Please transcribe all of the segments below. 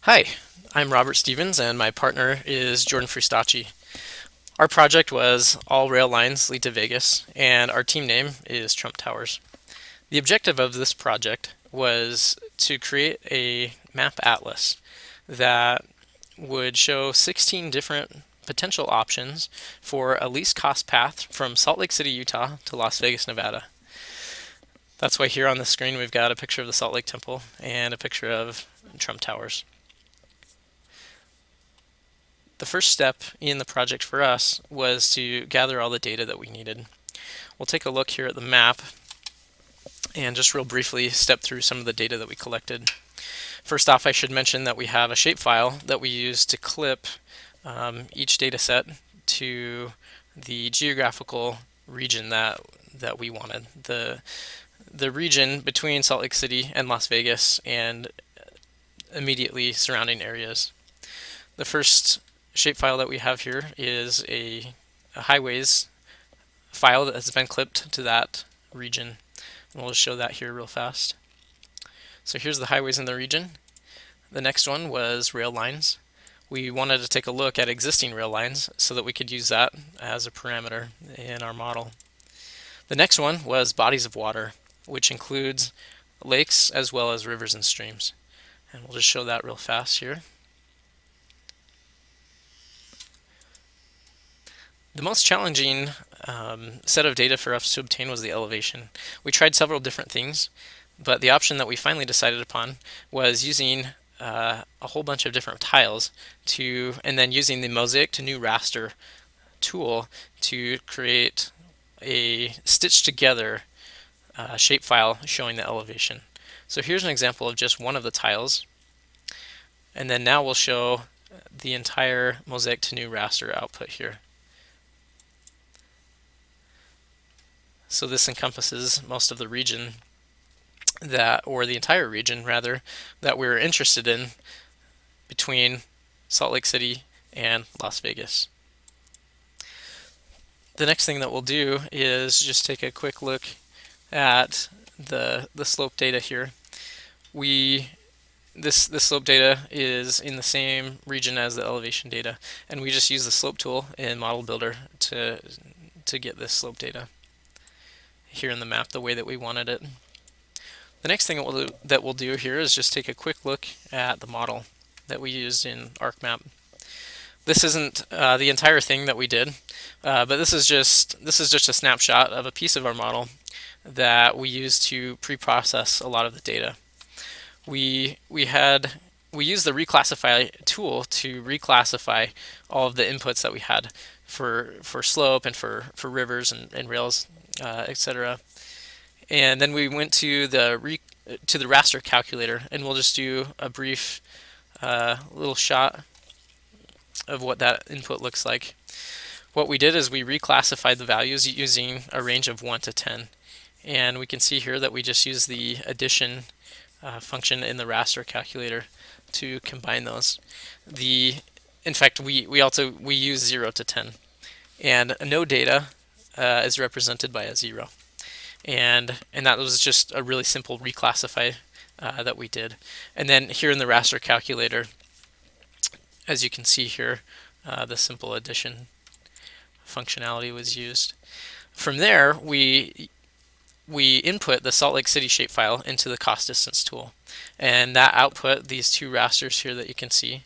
Hi, I'm Robert Stevens and my partner is Jordan Fristacci. Our project was all rail lines lead to Vegas and our team name is Trump Towers. The objective of this project was to create a map atlas that would show 16 different potential options for a least cost path from Salt Lake City, Utah to Las Vegas, Nevada. That's why here on the screen we've got a picture of the Salt Lake Temple and a picture of Trump Towers. The first step in the project for us was to gather all the data that we needed. We'll take a look here at the map and just real briefly step through some of the data that we collected. First off, I should mention that we have a shapefile that we use to clip each data set to the geographical region that we wanted. The region between Salt Lake City and Las Vegas and immediately surrounding areas. The first shapefile that we have here is a highways file that has been clipped to that region. And we'll just show that here real fast. So here's the highways in the region. The next one was rail lines. We wanted to take a look at existing rail lines so that we could use that as a parameter in our model. The next one was bodies of water, which includes lakes as well as rivers and streams. And we'll just show that real fast here. The most challenging set of data for us to obtain was the elevation. We tried several different things, but the option that we finally decided upon was using a whole bunch of different tiles and then using the mosaic to new raster tool to create a stitched together shapefile showing the elevation. So here's an example of just one of the tiles, and then now we'll show the entire mosaic to new raster output here. So this encompasses most of the region or the entire region rather, that we're interested in between Salt Lake City and Las Vegas. The next thing that we'll do is just take a quick look at the slope data here. This slope data is in the same region as the elevation data, and we just use the slope tool in Model Builder to get this slope data here in the map the way that we wanted it. The next thing that we'll do here is just take a quick look at the model that we used in ArcMap. This isn't the entire thing that we did, but this is just a snapshot of a piece of our model that we used to pre-process a lot of the data. We used the reclassify tool to reclassify all of the inputs that we had for slope and for rivers and rails, etc. And then we went to the raster calculator, and we'll just do a brief little shot of what that input looks like. What we did is we reclassified the values using a range of 1 to 10. And we can see here that we just use the addition function in the raster calculator to combine those. In fact, we use 0 to 10. And no data is represented by a 0. And that was just a really simple reclassify that we did. And then here in the raster calculator, as you can see here, the simple addition functionality was used. From there, we input the Salt Lake City shapefile into the cost distance tool, and that output these two rasters here that you can see.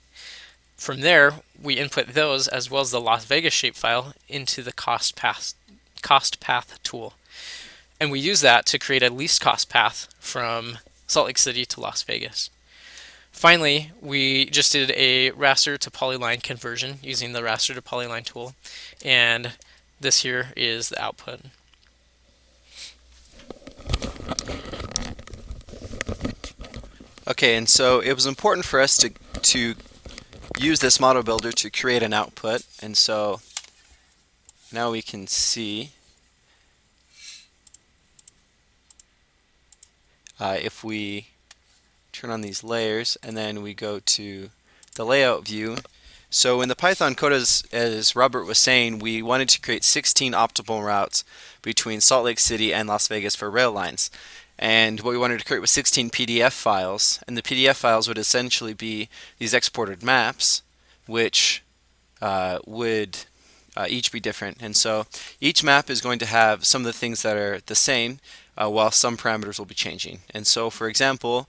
From there, we input those as well as the Las Vegas shapefile into the cost path tool. And we use that to create a least cost path from Salt Lake City to Las Vegas. Finally, we just did a raster to polyline conversion using the raster to polyline tool, and this here is the output. Okay, and so it was important for us to use this model builder to create an output, and so now we can see if we turn on these layers and then we go to the layout view. So in the Python code, as Robert was saying, we wanted to create 16 optimal routes between Salt Lake City and Las Vegas for rail lines. And what we wanted to create was 16 PDF files, and the PDF files would essentially be these exported maps, which would each be different. And so each map is going to have some of the things that are the same, while some parameters will be changing. And so, for example,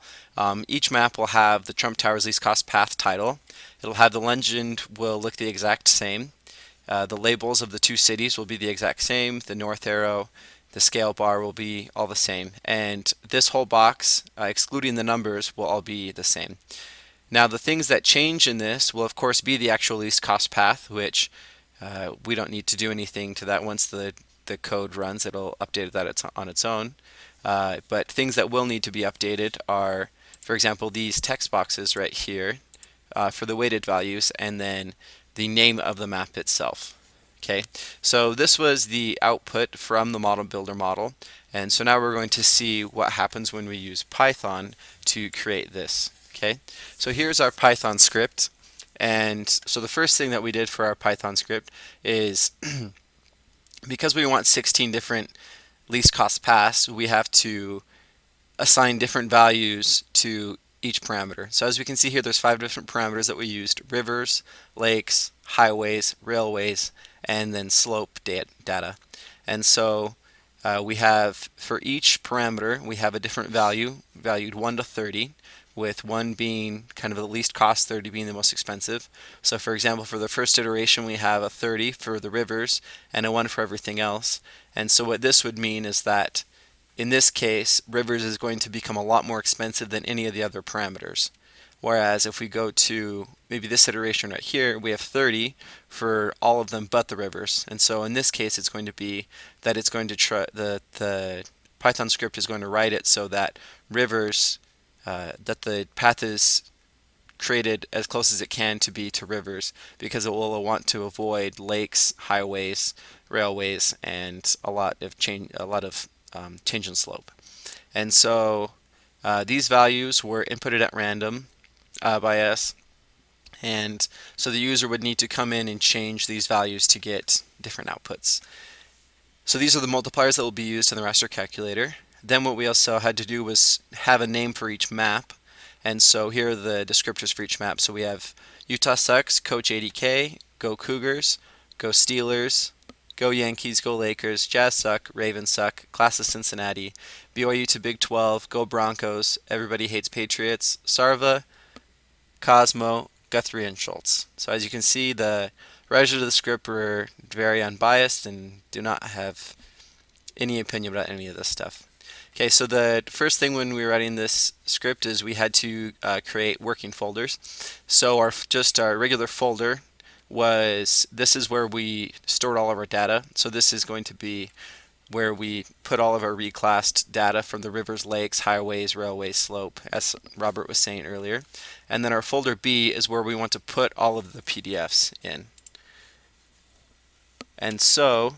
each map will have the Trump Tower's least cost path title. It'll have the legend will look the exact same. The labels of the two cities will be the exact same. The north arrow, the scale bar will be all the same. And this whole box, excluding the numbers, will all be the same. Now, the things that change in this will, of course, be the actual least cost path, which we don't need to do anything to that. Once the code runs, it'll update that on its own. But things that will need to be updated are, for example, these text boxes right here for the weighted values, and then the name of the map itself. Okay, so this was the output from the model builder model, and so now we're going to see what happens when we use Python to create this. Okay, so here's our Python script, and so the first thing that we did for our Python script is because we want 16 different least cost paths, we have to assign different values to each parameter. So as we can see here, there's 5 different parameters that we used: rivers, lakes, highways, railways, and then slope data. And so we have, for each parameter, we have a different value, valued 1 to 30, with 1 being kind of the least cost, 30 being the most expensive. So for example, for the first iteration, we have a 30 for the rivers and a 1 for everything else. And so what this would mean is that in this case, rivers is going to become a lot more expensive than any of the other parameters. Whereas if we go to maybe this iteration right here, we have 30 for all of them but the rivers. And so in this case, it's going to be that it's going to try the Python script is going to write it so that rivers, that the path is created as close as it can to be to rivers, because it will want to avoid lakes, highways, railways, and a lot of change in slope. And so these values were inputted at random by us, and so the user would need to come in and change these values to get different outputs. So these are the multipliers that will be used in the raster calculator. Then what we also had to do was have a name for each map. And so here are the descriptors for each map. So we have Utah Sucks, Coach 80K, Go Cougars, Go Steelers, Go Yankees, Go Lakers, Jazz Suck, Ravens Suck, Class of Cincinnati, BYU to Big 12, Go Broncos, Everybody Hates Patriots, Sarva, Cosmo, Guthrie, and Schultz. So as you can see, the writers of the script were very unbiased and do not have any opinion about any of this stuff. Okay, so the first thing when we were writing this script is we had to create working folders. So our regular folder was, this is where we stored all of our data. So this is going to be where we put all of our reclassed data from the rivers, lakes, highways, railways, slope, as Robert was saying earlier. And then our folder B is where we want to put all of the PDFs in. And so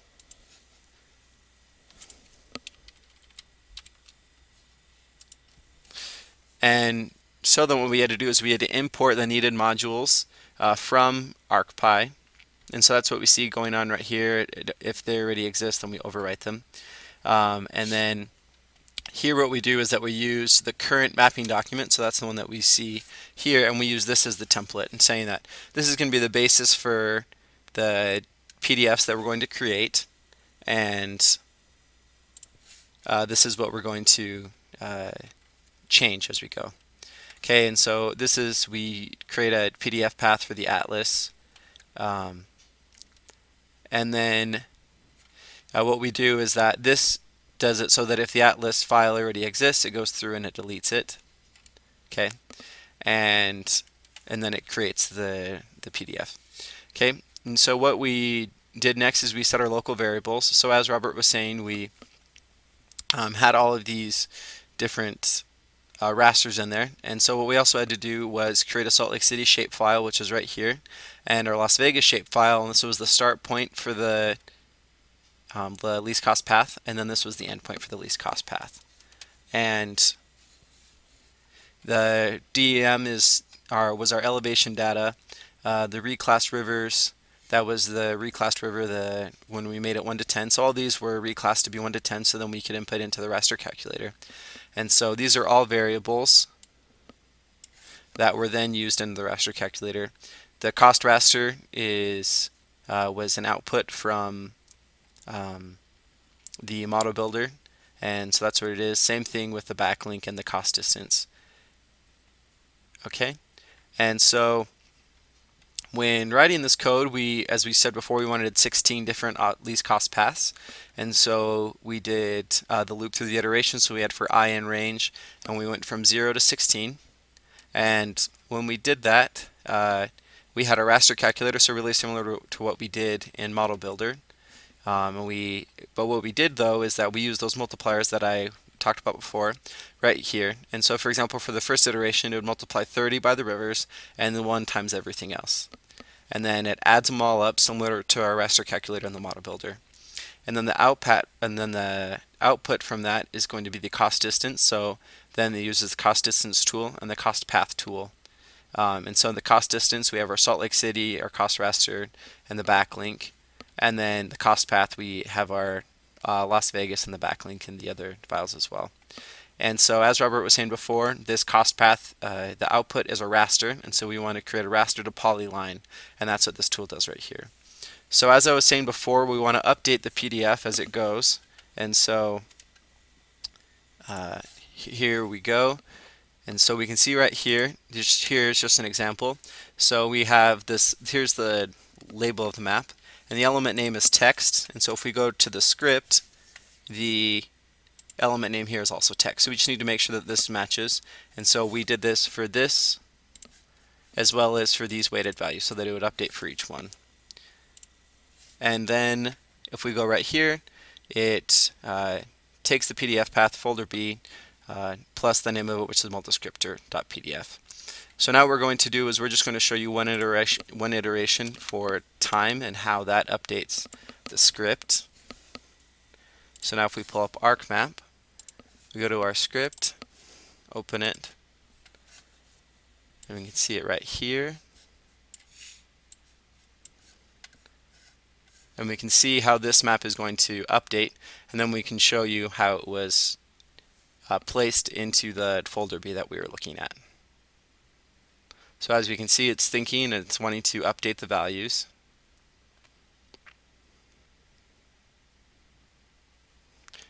then what we had to do is we had to import the needed modules from ArcPy. And so that's what we see going on right here. If they already exist, then we overwrite them. And then here what we do is that we use the current mapping document, so that's the one that we see here, and we use this as the template, and saying that this is going to be the basis for the PDFs that we're going to create, and this is what we're going to change as we go. Okay, and so this is, we create a PDF path for the atlas, and then what we do is that this does it so that if the atlas file already exists, it goes through and it deletes it. Okay, and then it creates the PDF. Okay, and so what we did next is we set our local variables. So as Robert was saying, we had all of these different rasters in there, and so what we also had to do was create a Salt Lake City shapefile, which is right here, and our Las Vegas shapefile, and this was the start point for the least cost path, and then this was the end point for the least cost path. And the DEM was our elevation data. The reclassed rivers, that was the reclassed river when we made it 1 to 10. So all these were reclassed to be 1 to 10, so then we could input into the raster calculator. And so these are all variables that were then used in the raster calculator. The cost raster was an output from the model builder, and so that's what it is. Same thing with the backlink and the cost distance. Okay, and so when writing this code, as we said before, we wanted 16 different least cost paths, and so we did the loop through the iteration. So we had for I in range, and we went from 0 to 16. And when we did that, we had a raster calculator, so really similar to what we did in Model Builder. But what we did though is that we used those multipliers that I talked about before right here. And so for example, for the first iteration, it would multiply 30 by the rivers and then 1 times everything else. And then it adds them all up similar to our raster calculator in the Model Builder. And then the output from that is going to be the cost distance. So then it uses the cost distance tool and the cost path tool. And so in the cost distance, we have our Salt Lake City, our cost raster, and the backlink. And then the cost path, we have our Las Vegas and the backlink and the other files as well. And so as Robert was saying before, this cost path, the output is a raster, and so we want to create a raster to polyline, and that's what this tool does right here. So as I was saying before, we want to update the PDF as it goes, and so here we go. And so we can see right here, here's just an example. So we have this, here's the label of the map, and the element name is text. And so if we go to the script, the element name here is also text. So we just need to make sure that this matches. And so we did this for this as well as for these weighted values so that it would update for each one. And then if we go right here, it takes the PDF path folder B plus the name of it, which is multiscriptor.pdf. So now what we're going to do is we're just going to show you one iteration for time and how that updates the script. So now if we pull up ArcMap, we go to our script, open it, and we can see it right here. And we can see how this map is going to update, and then we can show you how it was placed into the folder B that we were looking at. So as we can see, it's thinking and it's wanting to update the values.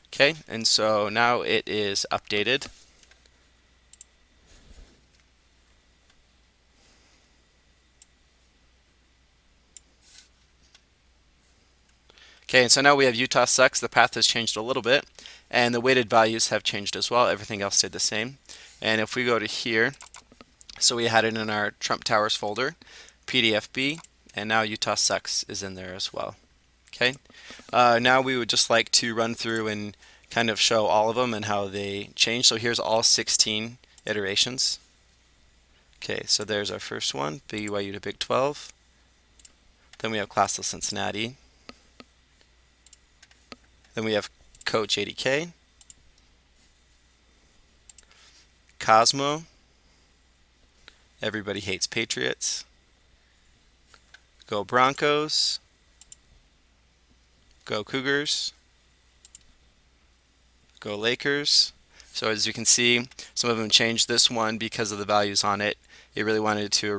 Okay, and so now it is updated. Okay, and so now we have Utah sucks. The path has changed a little bit, and the weighted values have changed as well. Everything else stayed the same. And if we go to here, so we had it in our Trump Towers folder, PDFB, and now Utah sucks is in there as well. Okay, now we would just like to run through and kind of show all of them and how they change. So here's all 16 iterations. Okay, so there's our first one, BYU to Big 12. Then we have Classless Cincinnati. Then we have Coach 80K, Cosmo, Everybody Hates Patriots, Go Broncos, Go Cougars, Go Lakers. So as you can see, some of them changed this one because of the values on it. It really wanted to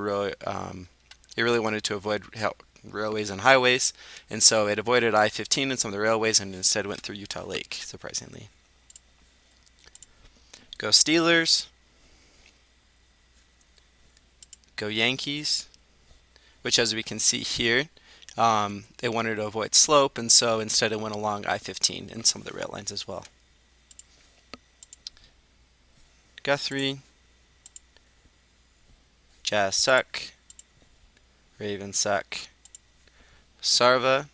avoid railways and highways, and so it avoided I-15 and some of the railways and instead went through Utah Lake, surprisingly. Go Steelers, Go Yankees, which as we can see here, they wanted to avoid slope, and so instead it went along I-15 and some of the rail lines as well. Guthrie, Jazz suck, Ravens suck, Sarva,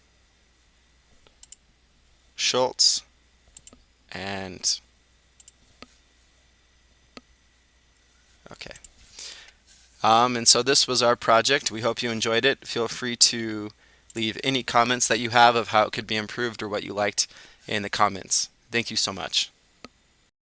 Schultz, and okay. And so this was our project. We hope you enjoyed it. Feel free to leave any comments that you have of how it could be improved or what you liked in the comments. Thank you so much.